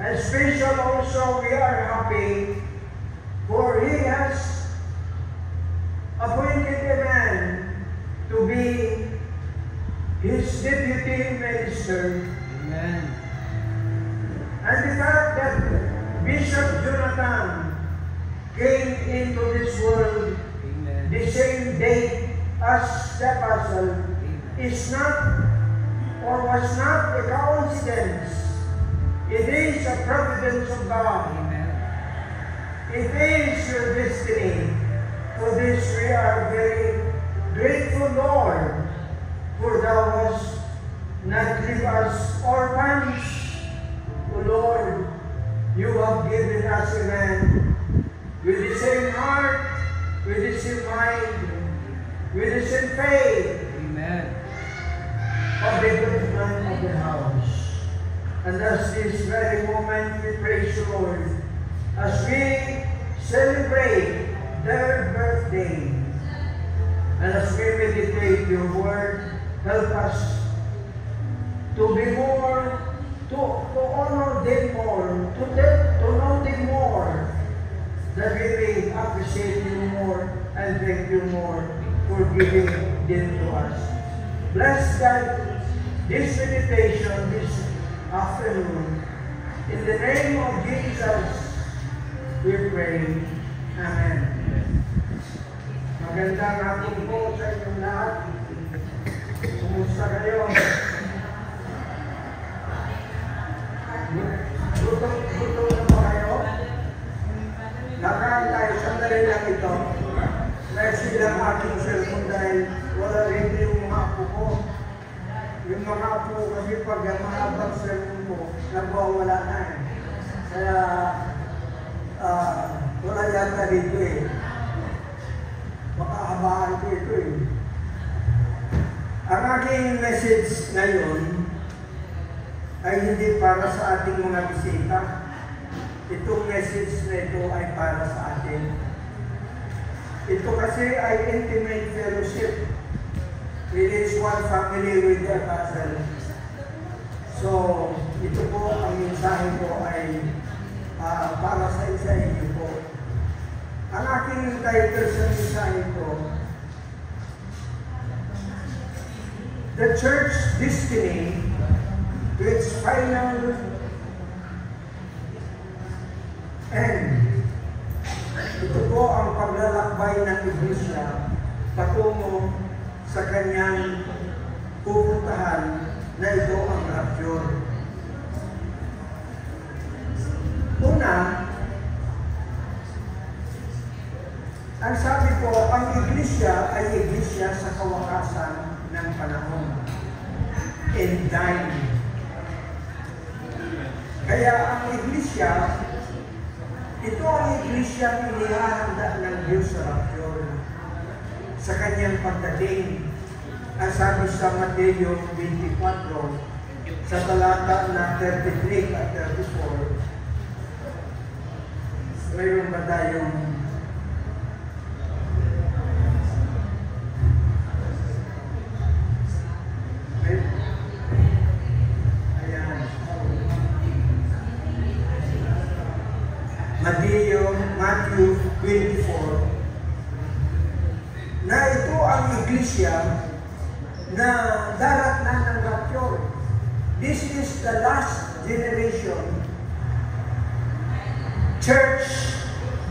And special also we are happy, for He has appointed a man to be His deputy minister. Amen. And the fact that Bishop Jonathan came into this world Amen. the same day as the apostle is not or was not a coincidence. It is a providence of God. Amen. It is your destiny. For this we are very grateful, Lord, for thou hast not leave us orphans. O Lord, you have given us a man with the same heart, with the same mind, with the same faith, Amen. of the good man of the house. And as this very moment we praise you, Lord, as we celebrate their birthday, and as we meditate your word, help us to be more, to honor them more, to know them more, that we may appreciate you more and thank you more for giving them to us. Bless God, this meditation this afternoon. In the name of Jesus, we pray. Amen. Magandang hapon po sa inyong lahat. Kumusta kayo? Gutom na ba kayo? Nakain tayo, sandali lang ito. Dahil lang aking cellphone dahil wala rin yung mga apo ko. Yung mga apo kasi pag mahabang cellphone ko, nagwawala na eh. Kaya wala yata dito eh. Makahabahan ko ito eh. Ang aking message ngayon ay hindi para sa ating mga bisita. Itong message na ito ay para sa atin. Ito kasi ay intimate fellowship. It is one family with the apostle. So, ito po ang mensahe ko ay para sa inyo po. Ang aking title sa mensahe ko, The Church Destiny to its final end. Ito po ang paglalakbay ng Iglesia patungo sa kanyang pupuntahan na ito ang rapture. Una, ang sabi ko, ang Iglesia ay Iglesia sa kawakasan ng panahon. End time. Kaya ang Iglesia, ito ang Iglesia inihahanda ng Diyos sa rapture. Sa kanyang pagdating, ang sabi sa Mateo 24, sa talata na 33 at 34, mayroon ba tayong Matthew 24, na ito ang Iglesia na darat na ng rapture. This is the last generation church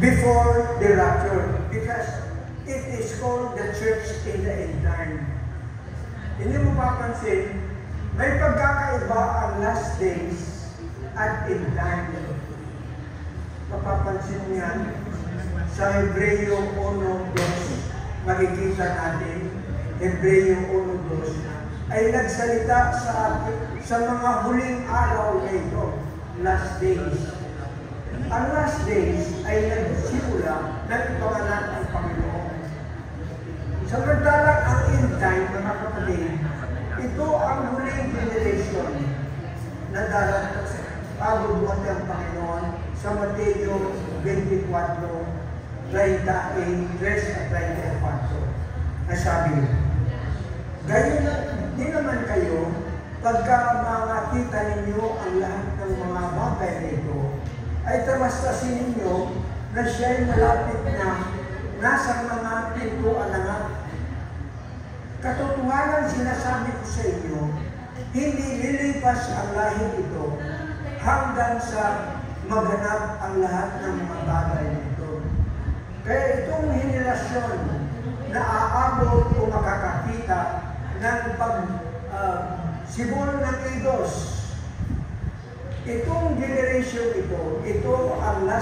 before the rapture, because it is called the church in the end time. Hindi mo papansin, may pagkakaiba ang last days at end time. Mapapansin niyan sa Hebreo 1:2, makikita natin, Hebreo 1:2, ay nagsalita sa mga huling araw na ito, last days. Ang last days ay nagsimula ng ipanganak ng Panginoon. Samantalang ang end time, mga kapatid, ito ang huling generation na darating bago dumating ang Panginoon sa Mateo 24, 33 at 34. Ang sabi, gayon din naman kayo pagka makakita ninyo ang lahat ng mga bagay na ito, ay tamastasin ninyo na siya'y malapit na nasa mga pintuan na nga. Katotohanan sinasabi ko sa inyo, hindi lilipas ang lahi ito hanggang sa maganap ang lahat ng mga bagay nito. Kaya itong henerasyon na aabot o makakakita ng sibol ng Igos, itong generation ito ang last